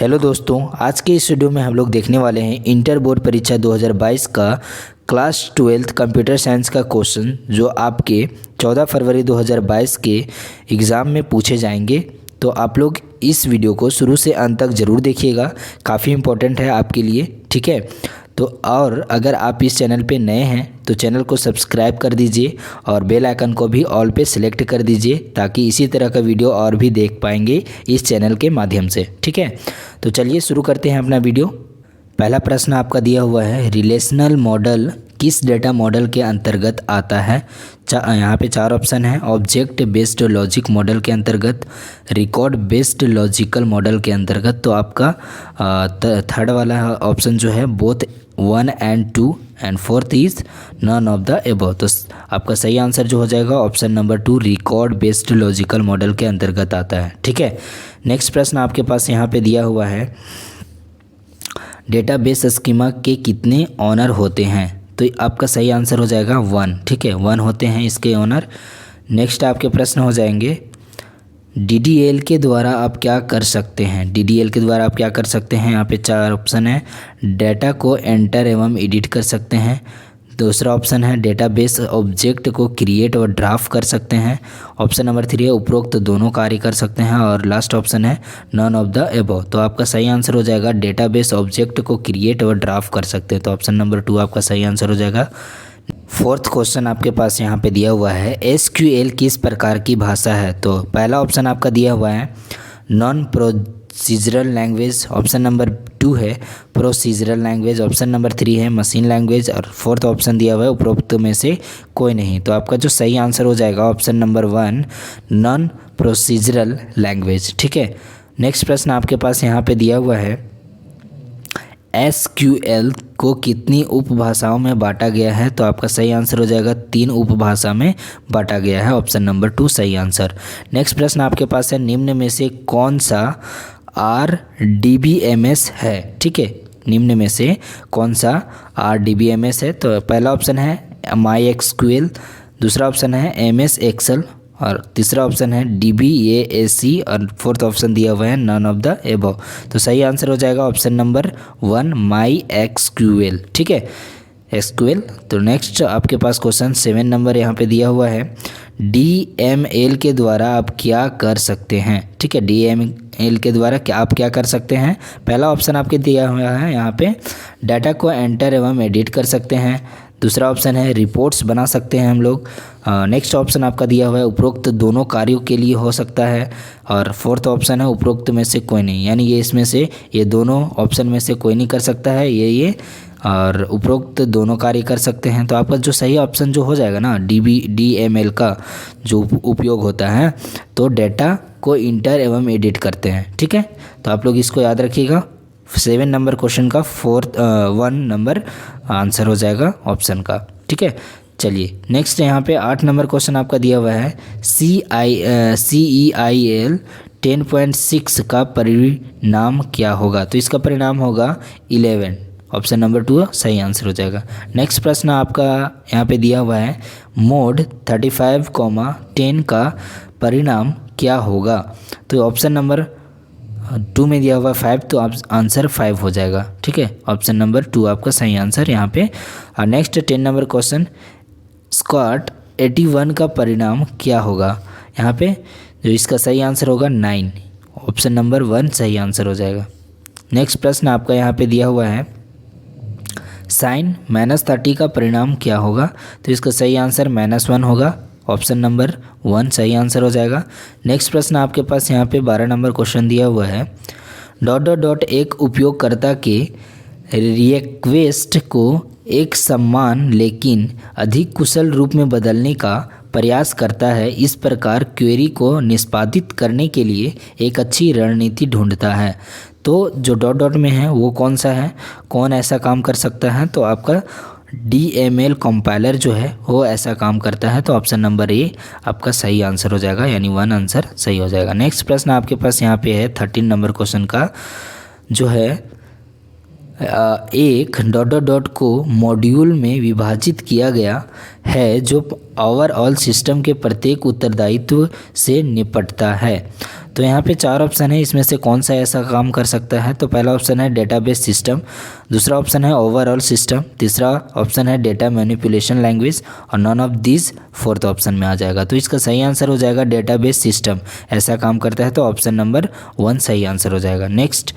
Hello दोस्तों, आज के इस वीडियो में हम लोग देखने वाले हैं इंटर बोर्ड परीक्षा 2022 का क्लास 12 कंप्यूटर साइंस का क्वेश्चन जो आपके 14 फरवरी 2022 के एग्ज़ाम में पूछे जाएंगे। तो आप लोग इस वीडियो को शुरू से अंत तक ज़रूर देखिएगा, काफ़ी इम्पोर्टेंट है आपके लिए, ठीक है। तो और अगर आप इस चैनल पे नए हैं तो चैनल को सब्सक्राइब कर दीजिए और बेल आइकन को भी ऑल पे सिलेक्ट कर दीजिए ताकि इसी तरह का वीडियो और भी देख पाएंगे इस चैनल के माध्यम से, ठीक है। तो चलिए शुरू करते हैं अपना वीडियो। पहला प्रश्न आपका दिया हुआ है, रिलेशनल मॉडल किस डेटा मॉडल के अंतर्गत आता है। यहाँ पे 4 ऑप्शन है। ऑब्जेक्ट बेस्ड लॉजिक मॉडल के अंतर्गत, रिकॉर्ड बेस्ड लॉजिकल मॉडल के अंतर्गत। तो आपका थर्ड वाला ऑप्शन जो है both 1 and 2 and fourth is none of the above. तो आपका सही आंसर जो हो जाएगा option number 2 record based logical model के अंतर्गत आता है, ठीक है। नेक्स्ट प्रश्न आपके पास यहाँ पे दिया हुआ है, डेटाबेस स्कीमा के कितने ऑनर होते हैं। तो आपका सही आंसर हो जाएगा 1, ठीक है, 1 होते हैं इसके ऑनर। नेक्स्ट आपके प्रश्न हो जाएंगे, DDL के द्वारा आप क्या कर सकते हैं। DDL के द्वारा आप क्या कर सकते हैं। यहाँ पे 4 ऑप्शन है। डेटा को एंटर एवं एडिट कर सकते हैं। दूसरा ऑप्शन है डेटाबेस ऑब्जेक्ट को क्रिएट और ड्राफ्ट कर सकते हैं। ऑप्शन नंबर 3 है उपरोक्त दोनों कार्य कर सकते हैं। और लास्ट ऑप्शन है नन ऑफ द एबव। तो आपका सही आंसर हो जाएगा डेटाबेस ऑब्जेक्ट को क्रिएट और ड्राफ्ट कर सकते हैं। तो ऑप्शन नंबर 2 आपका सही आंसर हो जाएगा। फोर्थ क्वेश्चन आपके पास यहाँ पे दिया हुआ है, SQL किस प्रकार की भाषा है। तो पहला ऑप्शन आपका दिया हुआ है non procedural language. Option number 2 है प्रोसीजरल लैंग्वेज। ऑप्शन नंबर 3 है मशीन लैंग्वेज। और फोर्थ ऑप्शन दिया हुआ है उपरोक्त में से कोई नहीं। तो आपका जो सही आंसर हो जाएगा option number 1 non procedural language, ठीक है। नेक्स्ट प्रश्न आपके पास यहाँ पे दिया हुआ है, SQL को कितनी उपभाषाओं में बांटा गया है। तो आपका सही आंसर हो जाएगा 3 उपभाषा में बांटा गया है। ऑप्शन नंबर 2 सही आंसर। नेक्स्ट प्रश्न आपके पास है, निम्न में से कौन सा RDBMS है, ठीक है। निम्न में से कौन सा RDBMS है। तो पहला ऑप्शन है MySQL, दूसरा ऑप्शन है MS Excel और तीसरा ऑप्शन है DBASC और फोर्थ ऑप्शन दिया हुआ है नन ऑफ द एबव। तो सही आंसर हो जाएगा ऑप्शन नंबर 1 MySQL, ठीक है, SQL। तो नेक्स्ट आपके पास क्वेश्चन 7 नंबर यहाँ पे दिया हुआ है, DML के द्वारा आप क्या कर सकते हैं, ठीक है। DML के द्वारा आप क्या कर सकते हैं। पहला ऑप्शन आपके दिया हुआ है यहाँ पे, डाटा को एंटर एवं एडिट कर सकते हैं। दूसरा ऑप्शन है रिपोर्ट्स बना सकते हैं हम लोग। नेक्स्ट ऑप्शन आपका दिया हुआ है उपरोक्त दोनों कार्यों के लिए हो सकता है। और फोर्थ ऑप्शन है उपरोक्त में से कोई नहीं, यानी ये इसमें से ये दोनों ऑप्शन में से कोई नहीं कर सकता है, ये और उपरोक्त दोनों कार्य कर सकते हैं। तो आपका जो सही ऑप्शन जो हो जाएगा ना DML का जो उपयोग होता है तो डेटा को इंटर एवं एडिट करते हैं, ठीक है। तो आप लोग इसको याद रखिएगा। 7 नंबर क्वेश्चन का 1 नंबर आंसर हो जाएगा ऑप्शन का, ठीक है। चलिए नेक्स्ट यहाँ पे 8 नंबर क्वेश्चन आपका दिया हुआ है, CEIL 10.6 का परिणाम क्या होगा। तो इसका परिणाम होगा 11। ऑप्शन नंबर 2 सही आंसर हो जाएगा। नेक्स्ट प्रश्न आपका यहाँ पे दिया हुआ है, मोड 35,10 का परिणाम क्या होगा। तो ऑप्शन नंबर 2 में दिया हुआ 5, तो आप आंसर 5 हो जाएगा, ठीक है। ऑप्शन नंबर 2 आपका सही आंसर यहाँ पे। और नेक्स्ट 10 नंबर क्वेश्चन, स्क्वाट 81 का परिणाम क्या होगा। यहाँ पे जो इसका सही आंसर होगा 9। ऑप्शन नंबर 1 सही आंसर हो जाएगा। नेक्स्ट प्रश्न आपका यहाँ पे दिया हुआ है, साइन -30 का परिणाम क्या होगा। तो इसका सही आंसर -1 होगा। ऑप्शन नंबर 1 सही आंसर हो जाएगा। नेक्स्ट प्रश्न आपके पास यहाँ पे 12 नंबर क्वेश्चन दिया हुआ है, ... एक उपयोगकर्ता के रिक्वेस्ट को एक समान लेकिन अधिक कुशल रूप में बदलने का प्रयास करता है। इस प्रकार क्वेरी को निष्पादित करने के लिए एक अच्छी रणनीति ढूंढता है। तो जो ... में है वो कौन सा है, कौन ऐसा काम कर सकता है। तो आपका DML कंपाइलर जो है वो ऐसा काम करता है। तो ऑप्शन नंबर A आपका सही आंसर हो जाएगा, यानी 1 आंसर सही हो जाएगा। नेक्स्ट प्रश्न आपके पास यहाँ पे है 13 नंबर क्वेश्चन का, जो है एक ... को मॉड्यूल में विभाजित किया गया है जो ओवरऑल सिस्टम के प्रत्येक उत्तरदायित्व से निपटता है। तो यहाँ पे 4 ऑप्शन है, इसमें से कौन सा ऐसा काम कर सकता है? तो पहला ऑप्शन है डेटाबेस सिस्टम, दूसरा ऑप्शन है ओवरऑल सिस्टम, तीसरा ऑप्शन है डेटा मैनिपुलेशन लैंग्वेज और none of this fourth option में आ जाएगा। तो इसका सही आंसर हो जाएगा डेटाबेस सिस्टम ऐसा काम करता है, तो ऑप्शन नंबर 1 सही आंसर हो जाएगा। नेक्स्ट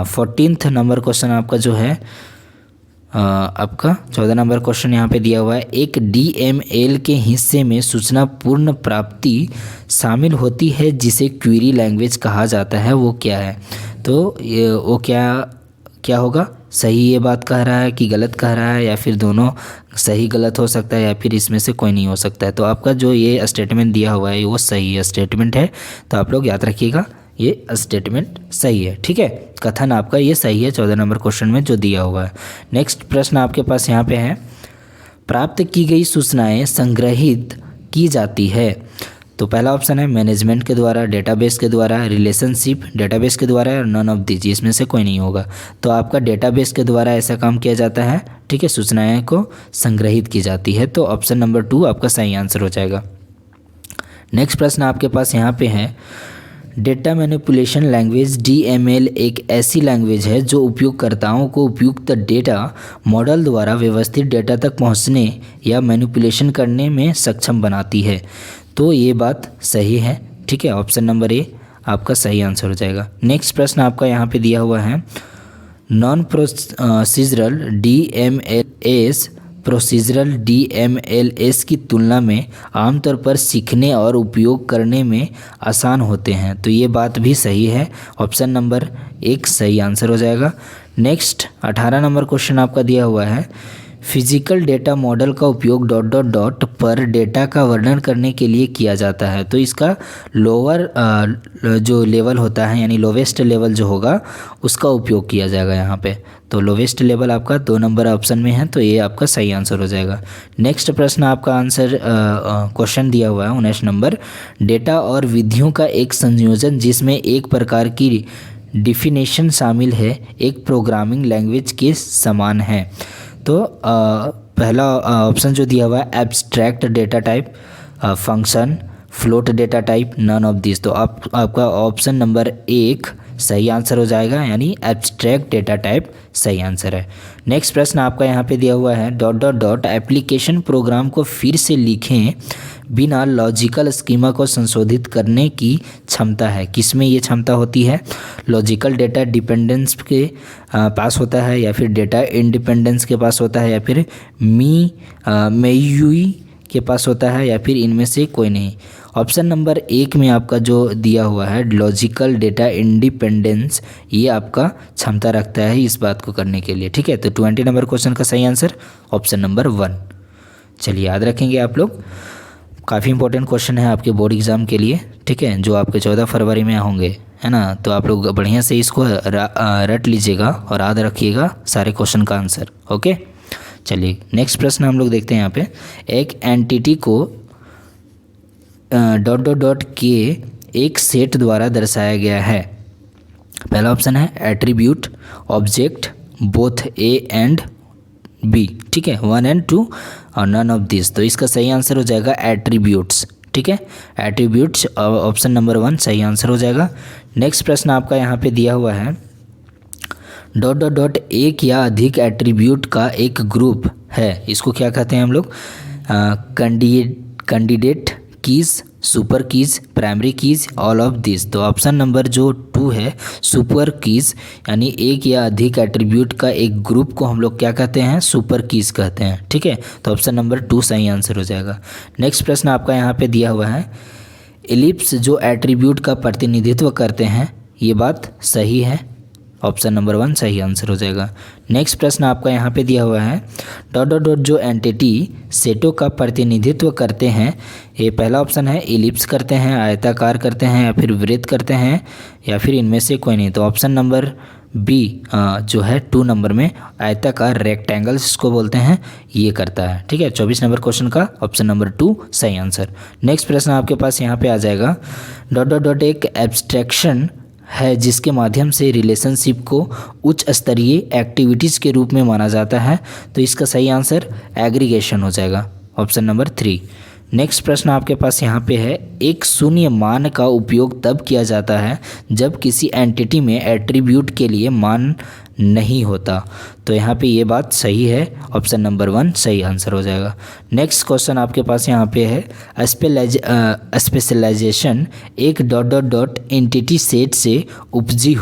14th नंबर क्वेश्चन आपका जो है आपका 14 नंबर क्वेश्चन यहाँ पे दिया हुआ है, एक DML के हिस्से में सूचना पूर्ण प्राप्ति शामिल होती है जिसे क्वेरी लैंग्वेज कहा जाता है, वो क्या है? तो ये वो क्या होगा? सही ये बात कह रहा है कि गलत कह रहा है, या फिर दोनों सही गलत हो सकता है, या फिर इसमें से कोई नहीं हो सकता है। तो आपका जो ये स्टेटमेंट दिया हुआ है वो सही स्टेटमेंट है, तो आप लोग याद रखिएगा ये स्टेटमेंट सही है, ठीक है। कथन आपका ये सही है 14 नंबर क्वेश्चन में जो दिया हुआ है। नेक्स्ट प्रश्न आपके पास यहाँ पे है, प्राप्त की गई सूचनाएं संग्रहित की जाती है। तो पहला ऑप्शन है मैनेजमेंट के द्वारा, डेटाबेस के द्वारा, रिलेशनशिप डेटाबेस के द्वारा और नॉन ऑफ दीज, इसमें से कोई नहीं होगा। तो आपका डेटाबेस के द्वारा ऐसा काम किया जाता है, ठीक है, सूचनाएं को संग्रहित की जाती है, तो ऑप्शन नंबर 2 आपका सही आंसर हो जाएगा। नेक्स्ट प्रश्न आपके पास यहाँ पे है, डेटा मैनिपुलेशन लैंग्वेज DML एक ऐसी लैंग्वेज है जो उपयोगकर्ताओं को उपयुक्त डेटा मॉडल द्वारा व्यवस्थित डेटा तक पहुंचने या मैनिपुलेशन करने में सक्षम बनाती है। तो ये बात सही है, ठीक है, ऑप्शन नंबर ए आपका सही आंसर हो जाएगा। नेक्स्ट प्रश्न आपका यहाँ पे दिया हुआ है, non procedural DMLS procedural DMLS की तुलना में आमतौर पर सीखने और उपयोग करने में आसान होते हैं। तो ये बात भी सही है, ऑप्शन नंबर 1 सही आंसर हो जाएगा। नेक्स्ट 18 नंबर क्वेश्चन आपका दिया हुआ है, फिजिकल डेटा मॉडल का उपयोग ... पर डेटा का वर्णन करने के लिए किया जाता है। तो इसका लोअर जो लेवल होता है यानी लोवेस्ट लेवल जो होगा उसका उपयोग किया जाएगा यहाँ पे। तो लोवेस्ट लेवल आपका 2 नंबर ऑप्शन में है, तो ये आपका सही आंसर हो जाएगा। नेक्स्ट प्रश्न आपका आंसर क्वेश्चन दिया हुआ है 19 नंबर, डेटा और विधियों का एक संयोजन जिसमें एक प्रकार की डिफिनेशन शामिल है एक प्रोग्रामिंग लैंग्वेज के समान है। तो पहला ऑप्शन जो दिया हुआ है abstract data type, function, float data type, none of this. तो आपका ऑप्शन नंबर 1 सही आंसर हो जाएगा, यानी एब्स्ट्रैक्ट डेटा टाइप सही आंसर है। नेक्स्ट प्रश्न आपका यहाँ पे दिया हुआ है, ... एप्लीकेशन प्रोग्राम को फिर से लिखें बिना लॉजिकल स्कीमा को संशोधित करने की क्षमता है। किसमें ये क्षमता होती है? लॉजिकल डेटा डिपेंडेंस के पास होता है, या फिर डेटा इंडिपेंडेंस के पास होता है, या फिर मेयुई के पास होता है, या फिर इनमें से कोई नहीं। ऑप्शन नंबर 1 में आपका जो दिया हुआ है लॉजिकल डेटा इंडिपेंडेंस, ये आपका क्षमता रखता है इस बात को करने के लिए, ठीक है। तो 20 नंबर क्वेश्चन का सही आंसर ऑप्शन नंबर 1। चलिए याद रखेंगे आप लोग, काफ़ी इंपॉर्टेंट क्वेश्चन है आपके बोर्ड एग्ज़ाम के लिए, ठीक है, जो आपके 14 फरवरी में होंगे, है ना। तो आप लोग बढ़िया से इसको रट लीजिएगा और याद रखिएगा सारे क्वेश्चन का आंसर, ओके। चलिए नेक्स्ट प्रश्न हम लोग देखते हैं यहाँ पे, एक एंटिटी को ... के एक सेट द्वारा दर्शाया गया है। पहला ऑप्शन है attribute, object, both A and B, ठीक है, 1 and 2 और नन ऑफ दिस। तो इसका सही आंसर हो जाएगा एट्रीब्यूट्स, ठीक है, एट्रीब्यूट्स ऑप्शन नंबर 1 सही आंसर हो जाएगा। नेक्स्ट प्रश्न आपका यहाँ पे दिया हुआ है, ... एक या अधिक एट्रीब्यूट का एक ग्रुप है, इसको क्या कहते हैं हम लोग? Candidate keys, super keys, primary keys, all of this. तो ऑप्शन नंबर जो 2 है सुपर कीज, यानी एक या अधिक एट्रीब्यूट का एक ग्रुप को हम लोग क्या कहते हैं? सुपर कीज कहते हैं, ठीक है। तो ऑप्शन नंबर 2 सही आंसर हो जाएगा। नेक्स्ट प्रश्न आपका यहाँ पे दिया हुआ है, एलिप्स जो एट्रीब्यूट का प्रतिनिधित्व करते हैं, ये बात सही है, ऑप्शन नंबर 1 सही आंसर हो जाएगा। नेक्स्ट प्रश्न आपका यहाँ पे दिया हुआ है, ... जो एंटिटी सेटों का प्रतिनिधित्व करते हैं, ये पहला ऑप्शन है एलिप्स करते हैं, आयताकार करते हैं, या फिर वृत्त करते हैं, या फिर इनमें से कोई नहीं। तो ऑप्शन नंबर B जो है 2 नंबर में आयताकार, रेक्टेंगल्स इसको बोलते हैं, ये करता है, ठीक है। 24 नंबर क्वेश्चन का ऑप्शन नंबर 2 सही आंसर। नेक्स्ट प्रश्न आपके पास यहाँ पे आ जाएगा, ... एक एब्स्ट्रैक्शन है जिसके माध्यम से रिलेशनशिप को उच्च स्तरीय एक्टिविटीज़ के रूप में माना जाता है। तो इसका सही आंसर एग्रीगेशन हो जाएगा, ऑप्शन नंबर 3। नेक्स्ट प्रश्न आपके पास यहाँ पे है, एक शून्य मान का उपयोग तब किया जाता है जब किसी एंटिटी में एट्रीब्यूट के लिए मान नहीं होता। तो यहाँ पे ये बात सही है, ऑप्शन नंबर 1 सही आंसर हो जाएगा। नेक्स्ट क्वेश्चन आपके पास यहाँ पे है, स्पेशलाइजेशन एक dot dot dot entity set से उपजी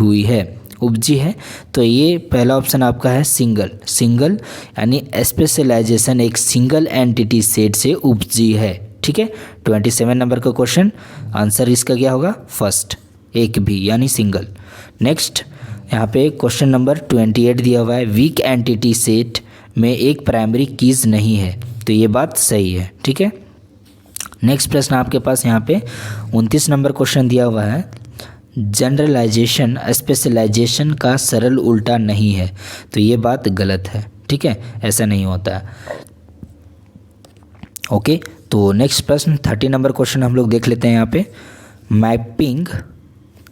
है। तो ये पहला ऑप्शन आपका है सिंगल यानी स्पेशलाइजेशन एक सिंगल एंटिटी सेट से उपजी है। ठीक है, 27 नंबर का क्वेश्चन, आंसर इसका क्या होगा? फर्स्ट, एक भी यानी सिंगल। नेक्स्ट यहाँ पे क्वेश्चन नंबर 28 दिया हुआ है, वीक एंटिटी सेट में एक प्राइमरी कीज नहीं है। तो ये बात सही है। ठीक है, नेक्स्ट प्रश्न आपके पास यहाँ पे 29 नंबर क्वेश्चन दिया हुआ है, जनरलाइजेशन स्पेशलाइजेशन का सरल उल्टा नहीं है। तो ये बात गलत है। ठीक है, ऐसा नहीं होता है। ओके, तो नेक्स्ट प्रश्न 30 नंबर क्वेश्चन हम लोग देख लेते हैं। यहाँ पे mapping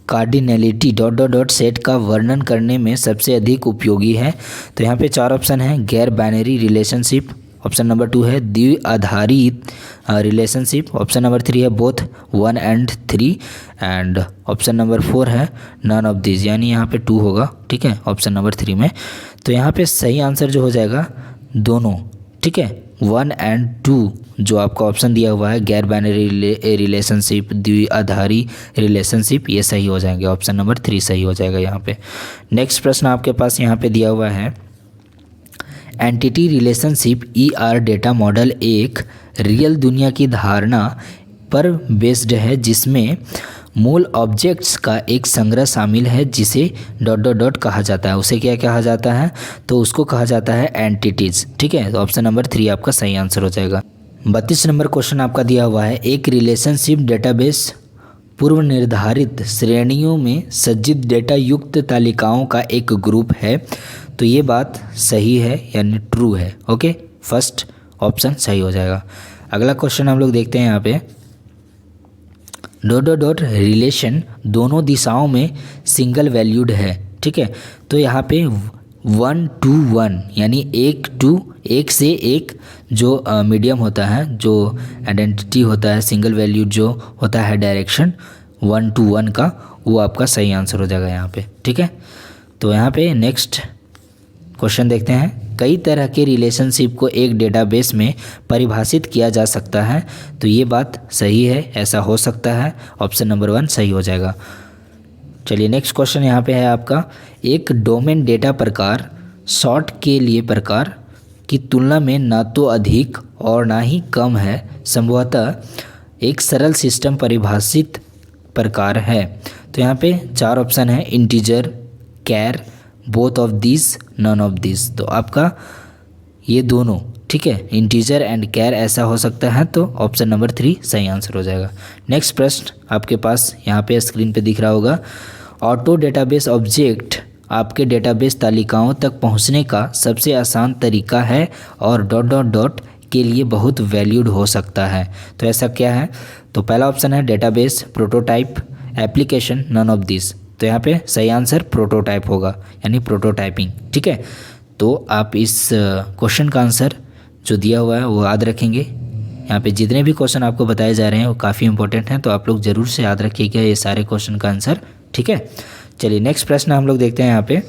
cardinality dot dot dot set का वर्णन करने में सबसे अधिक उपयोगी है। तो यहाँ पे 4 ऑप्शन हैं, गैर बाइनरी रिलेशनशिप, ऑप्शन नंबर 2 है द्विआधारित रिलेशनशिप, ऑप्शन नंबर 3 है both 1 and 3 and option number 4 है नन ऑफ दिस, यानी यहाँ पे 2 होगा। ठीक है, ऑप्शन नंबर 3 में। तो यहाँ पे सही आंसर जो हो जाएगा दोनों। ठीक है, 1 and 2 जो आपका ऑप्शन दिया हुआ है, गैर बाइनरी रिलेशनशिप, द्विआधारी रिलेशनशिप, ये सही हो जाएंगे। ऑप्शन नंबर 3 सही हो जाएगा यहाँ पे। नेक्स्ट प्रश्न आपके पास यहाँ पे दिया हुआ है, entity relationship ER data model एक रियल दुनिया की धारणा पर बेस्ड है जिसमें मूल ऑब्जेक्ट्स का एक संग्रह शामिल है जिसे डॉट डॉट डॉट कहा जाता है। उसे क्या कहा जाता है? तो उसको कहा जाता है एंटिटीज़। ठीक है, तो ऑप्शन नंबर 3 आपका सही आंसर हो जाएगा। 32 नंबर क्वेश्चन आपका दिया हुआ है, एक रिलेशनशिप डेटाबेस पूर्व निर्धारित श्रेणियों में सज्जित डेटा युक्त तालिकाओं का एक ग्रुप है। तो ये बात सही है यानी ट्रू है। ओके, फर्स्ट ऑप्शन सही हो जाएगा। अगला क्वेश्चन हम लोग देखते हैं यहाँ पे, डॉट डॉट डॉट रिलेशन दोनों दिशाओं में सिंगल वैल्यूड है। ठीक है, तो यहाँ पे 1 to 1 यानी 1 से 1 जो मीडियम होता है, जो आइडेंटिटी होता है, सिंगल वैल्यूड जो होता है डायरेक्शन 1 to 1 का, वो आपका सही आंसर हो जाएगा यहाँ पे। ठीक है, तो यहाँ पे नेक्स्ट क्वेश्चन देखते हैं, कई तरह के रिलेशनशिप को एक डेटाबेस में परिभाषित किया जा सकता है। तो ये बात सही है, ऐसा हो सकता है, ऑप्शन नंबर 1 सही हो जाएगा। चलिए नेक्स्ट क्वेश्चन यहाँ पे है आपका, एक डोमेन डेटा प्रकार शॉर्ट के लिए प्रकार की तुलना में ना तो अधिक और ना ही कम है, संभवतः एक सरल सिस्टम परिभाषित प्रकार है। तो यहाँ पे 4 ऑप्शन है, integer, char, both of this, none of this. तो आपका ये दोनों, ठीक है, इंटीजर एंड कैर ऐसा हो सकता है। तो ऑप्शन नंबर 3 सही आंसर हो जाएगा। नेक्स्ट प्रश्न आपके पास यहाँ पे स्क्रीन पे दिख रहा होगा, ऑटो डेटाबेस ऑब्जेक्ट आपके डेटाबेस तालिकाओं तक पहुँचने का सबसे आसान तरीका है और डॉट डॉट डॉट के लिए बहुत वैल्यूड हो सकता है। तो ऐसा क्या है? तो पहला ऑप्शन है database, prototype, application, none of this. तो यहाँ पे सही आंसर प्रोटोटाइप होगा यानी प्रोटोटाइपिंग। ठीक है, तो आप इस क्वेश्चन का आंसर जो दिया हुआ है वो याद रखेंगे। यहाँ पे जितने भी क्वेश्चन आपको बताए जा रहे हैं वो काफ़ी इंपॉर्टेंट हैं, तो आप लोग ज़रूर से याद रखिएगा ये सारे क्वेश्चन का आंसर। ठीक है, चलिए नेक्स्ट प्रश्न हम लोग देखते हैं यहाँ पे,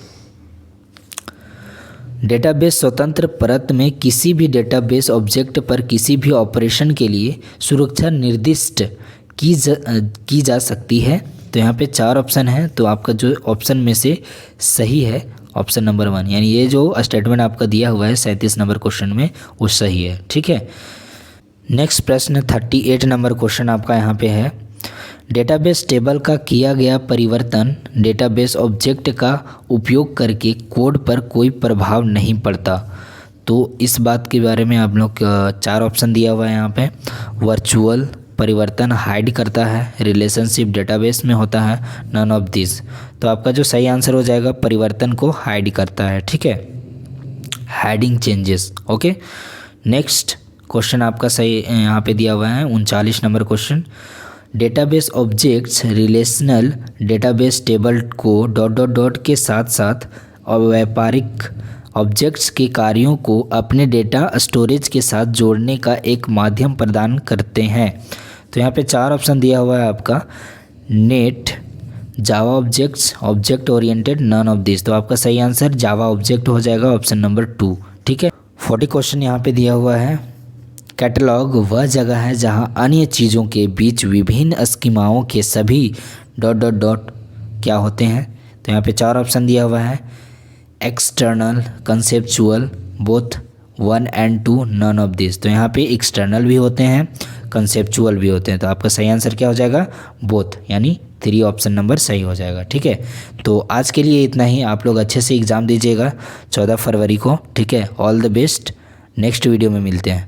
डेटाबेस स्वतंत्र परत में किसी भी डेटाबेस ऑब्जेक्ट पर किसी भी ऑपरेशन के लिए सुरक्षा निर्दिष्ट की जा सकती है। तो यहाँ पे 4 ऑप्शन हैं, तो आपका जो ऑप्शन में से सही है ऑप्शन नंबर 1, यानी ये जो स्टेटमेंट आपका दिया हुआ है 37 नंबर क्वेश्चन में वो सही है। ठीक है, नेक्स्ट प्रश्न 38 नंबर क्वेश्चन आपका यहाँ पे है, डेटाबेस टेबल का किया गया परिवर्तन डेटाबेस ऑब्जेक्ट का उपयोग करके कोड पर कोई प्रभाव नहीं पड़ता। तो इस बात के बारे में आप लोग 4 ऑप्शन दिया हुआ है यहाँ पे, वर्चुअल परिवर्तन हाइड करता है, रिलेशनशिप डेटाबेस में होता है, नन ऑफ दिस। तो आपका जो सही आंसर हो जाएगा परिवर्तन को हाइड करता है। ठीक है, hiding changes. Okay, next question आपका सही यहाँ पे दिया हुआ है 39 number question, database objects relational database table co dot dot dot के साथ साथ व्यापारिक ऑब्जेक्ट्स के कार्यों को अपने डेटा स्टोरेज के साथ जोड़ने का एक माध्यम प्रदान करते हैं। तो यहाँ पे 4 ऑप्शन दिया हुआ है आपका, net, Java objects, object oriented, none of this. तो आपका सही आंसर जावा ऑब्जेक्ट हो जाएगा, ऑप्शन नंबर 2। ठीक है। 40 क्वेश्चन यहाँ पे दिया हुआ है, कैटलॉग वह जगह है जहाँ अन्य चीज़ों के बीच विभिन्न स्कीमाओं के सभी ... क्या होते हैं। तो यहाँ पे 4 ऑप्शन दिया हुआ है, external, conceptual, both, 1 and 2, none of this. तो यहाँ पे एक्सटर्नल भी होते हैं, कंसेप्चुअल भी होते हैं। तो आपका सही आंसर क्या हो जाएगा, बोथ, यानी 3 ऑप्शन नंबर सही हो जाएगा। ठीक है। तो आज के लिए इतना ही। आप लोग अच्छे से एग्ज़ाम दीजिएगा 14 फरवरी को। ठीक है। All the best. Next video में मिलते हैं।